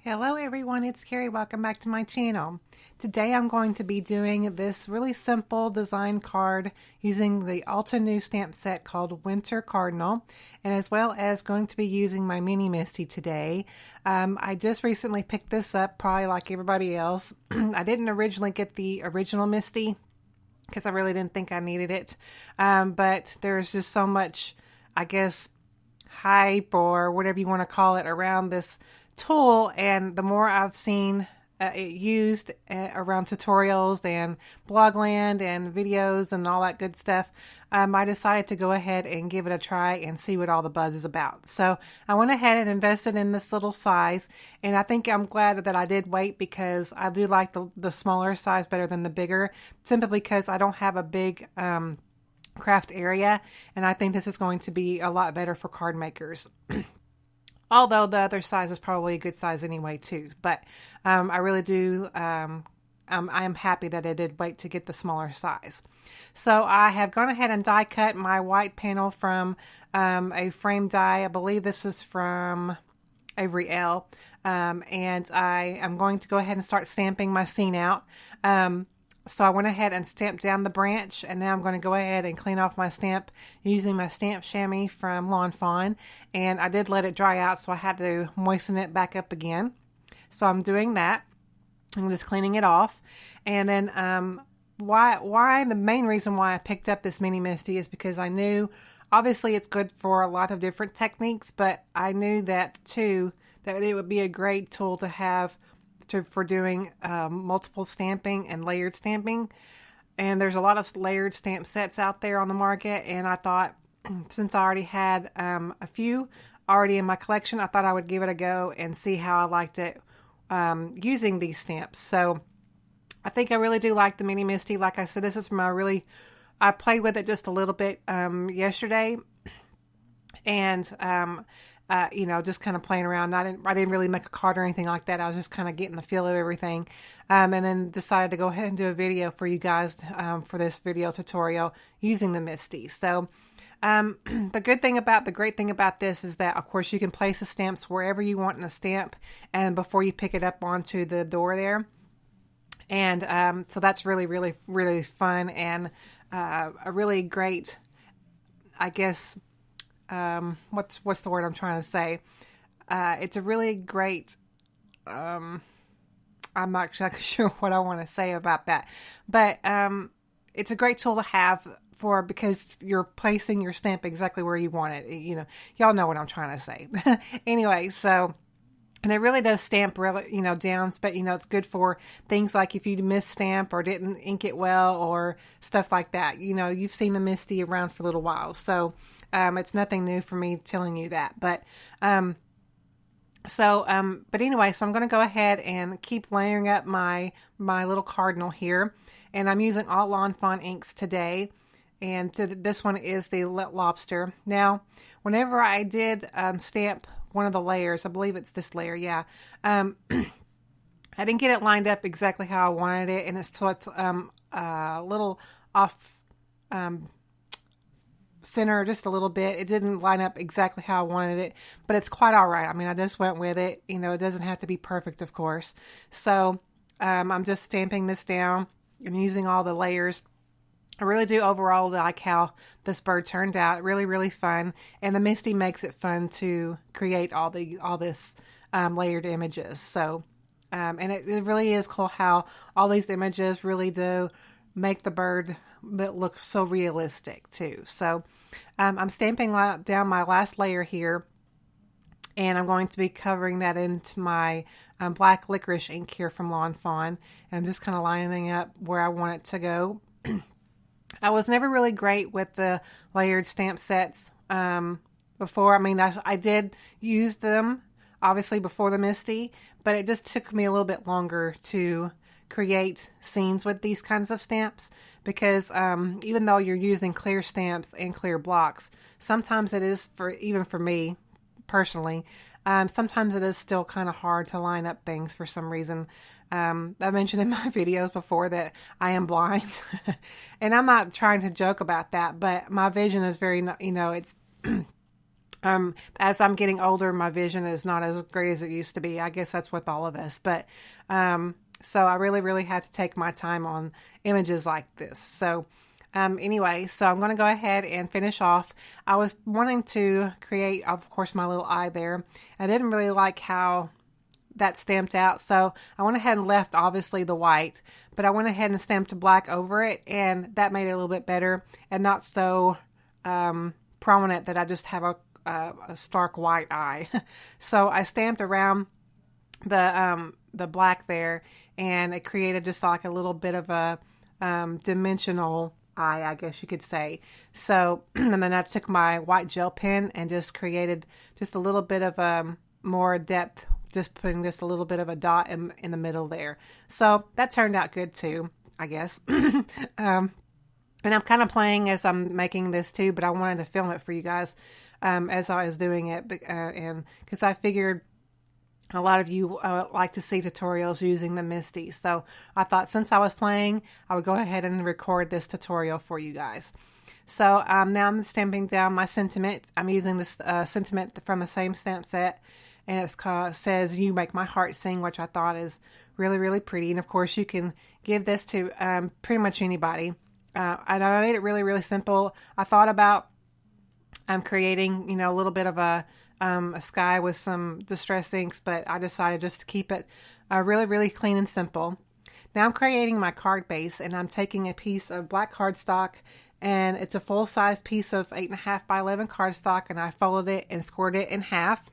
Hello everyone, it's Carrie. Welcome back to my channel. Today I'm going to be doing this really simple design card using the Alta New stamp set called Winter Cardinal, and as well as going to be using my mini MISTI today. I just recently picked this up, probably like everybody else. I didn't originally get the original MISTI because I really didn't think I needed it, but there's just so much, I guess, hype or whatever you want to call it around this tool, and the more I've seen it used around tutorials and blogland and videos and all that good stuff, I decided to go ahead and give it a try and see what all the buzz is about. So I went ahead and invested in this little size, and I think I'm glad that I did wait because I do like the smaller size better than the bigger, simply because I don't have a big craft area, and I think this is going to be a lot better for card makers. Although the other size is probably a good size anyway too. But I really do, I am happy that I did wait to get the smaller size. So I have gone ahead and die cut my white panel from a frame die. I believe this is from Avery L. And I am going to go ahead and start stamping my scene out. So I went ahead and stamped down the branch, and now I'm going to go ahead and clean off my stamp using my stamp chamois from Lawn Fawn. And I did let it dry out, so I had to moisten it back up again. So I'm doing that. I'm just cleaning it off. And then the main reason why I picked up this mini MISTI is because I knew, obviously it's good for a lot of different techniques, but I knew that too, that it would be a great tool to have for doing multiple stamping and layered stamping. And there's a lot of layered stamp sets out there on the market, and I thought, since I already had a few already in my collection, I thought I would give it a go and see how I liked it using these stamps. So I think I really do like the mini MISTI. Like I said, this is from I played with it just a little bit yesterday, and you know, just kind of playing around. I didn't really make a card or anything like that. I was just kind of getting the feel of everything. And then decided to go ahead and do a video for you guys for this video tutorial using the MISTI. So the great thing about this is that, of course, you can place the stamps wherever you want in the stamp and before you pick it up onto the door there. And so that's really, really, really fun, and a really great, I guess, what's the word I'm trying to say? It's a really great, I'm not exactly sure what I want to say about that, but it's a great tool to have because you're placing your stamp exactly where you want it. You know, y'all know what I'm trying to say. Anyway, so, and it really does stamp really, down, but it's good for things like if you misstamp or didn't ink it well or stuff like that. You've seen the MISTI around for a little while, so it's nothing new for me telling you that. But anyway, so I'm going to go ahead and keep layering up my little cardinal here, and I'm using all Lawn Fawn inks today. And this one is the Lobster. Now, whenever I did stamp one of the layers, I believe it's this layer, yeah. I didn't get it lined up exactly how I wanted it, and it's a little off center just a little bit. It didn't line up exactly how I wanted it, but it's quite all right. I mean, I just went with it. It doesn't have to be perfect, of course. So I'm just stamping this down and using all the layers. I really do overall like how this bird turned out. Really, really fun. And the MISTI makes it fun to create all this layered images. So, and it really is cool how all these images really do make the bird look so realistic too. So, I'm stamping down my last layer here, and I'm going to be covering that into my black licorice ink here from Lawn Fawn. And I'm just kind of lining up where I want it to go. I was never really great with the layered stamp sets before. I mean, I did use them, obviously, before the MISTI, but it just took me a little bit longer to create scenes with these kinds of stamps because even though you're using clear stamps and clear blocks, sometimes it is, even for me personally, sometimes it is still kind of hard to line up things for some reason. I mentioned in my videos before that I am blind, and I'm not trying to joke about that, but my vision is very, it's As I'm getting older, my vision is not as great as it used to be. I guess that's with all of us. But so I really, really had to take my time on images like this. So anyway, so I'm going to go ahead and finish off. I was wanting to create, of course, my little eye there. I didn't really like how that stamped out, so I went ahead and left, obviously, the white, but I went ahead and stamped black over it, and that made it a little bit better and not so prominent that I just have a stark white eye. So I stamped around the black there, and it created just like a little bit of a dimensional eye, I guess you could say. So and then I took my white gel pen and just created just a little bit of more depth, just putting just a little bit of a dot in the middle there. So that turned out good too, I guess. And I'm kind of playing as I'm making this too, but I wanted to film it for you guys as I was doing it, and because I figured a lot of you like to see tutorials using the MISTI. So I thought since I was playing, I would go ahead and record this tutorial for you guys. So now I'm stamping down my sentiment. I'm using this sentiment from the same stamp set, and it says, "You make my heart sing," which I thought is really, really pretty. And of course, you can give this to pretty much anybody. And I made it really, really simple. I thought about creating, a little bit of a sky with some distress inks, but I decided just to keep it really, really clean and simple. Now I'm creating my card base, and I'm taking a piece of black cardstock, and it's a full-size piece of 8.5 by 11 cardstock, and I folded it and scored it in half.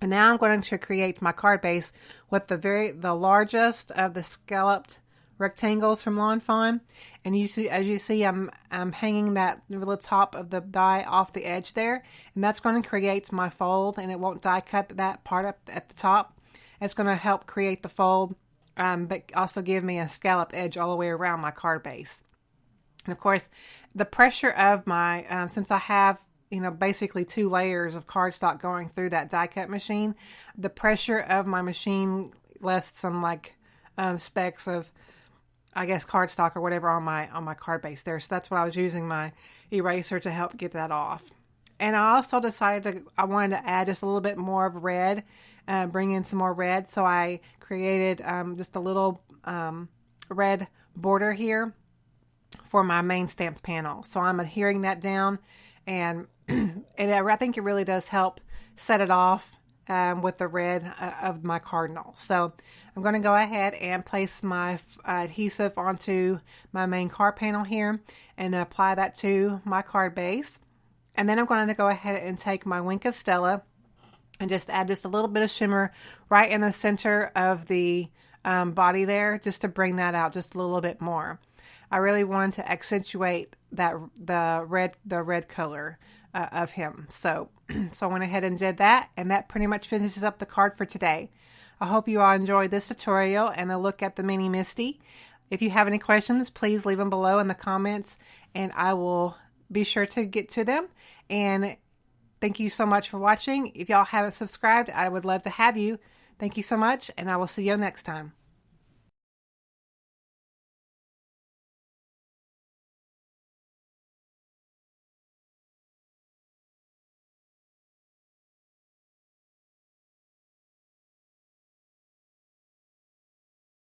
And now I'm going to create my card base with the largest of the scalloped rectangles from Lawn Fawn, and as you see, I'm hanging that little top of the die off the edge there, and that's going to create my fold, and it won't die cut that part up at the top. It's going to help create the fold, but also give me a scallop edge all the way around my card base. And of course, the pressure of my since I have basically 2 layers of cardstock going through that die cut machine, the pressure of my machine left some specks of, I guess, cardstock or whatever on my card base there. So that's what I was using my eraser to help get that off. And I also decided I wanted to add just a little bit more of red, bring in some more red. So I created just a little red border here for my main stamped panel. So I'm adhering that down, and I think it really does help set it off with the red of my cardinal. So I'm going to go ahead and place my adhesive onto my main card panel here and apply that to my card base. And then I'm going to go ahead and take my Wink of Stella and just add just a little bit of shimmer right in the center of the body there, just to bring that out just a little bit more. I really wanted to accentuate the red color of him. So I went ahead and did that, and that pretty much finishes up the card for today. I hope you all enjoyed this tutorial and a look at the mini MISTI. If you have any questions, please leave them below in the comments, and I will be sure to get to them. And thank you so much for watching. If y'all haven't subscribed, I would love to have you. Thank you so much, and I will see you next time.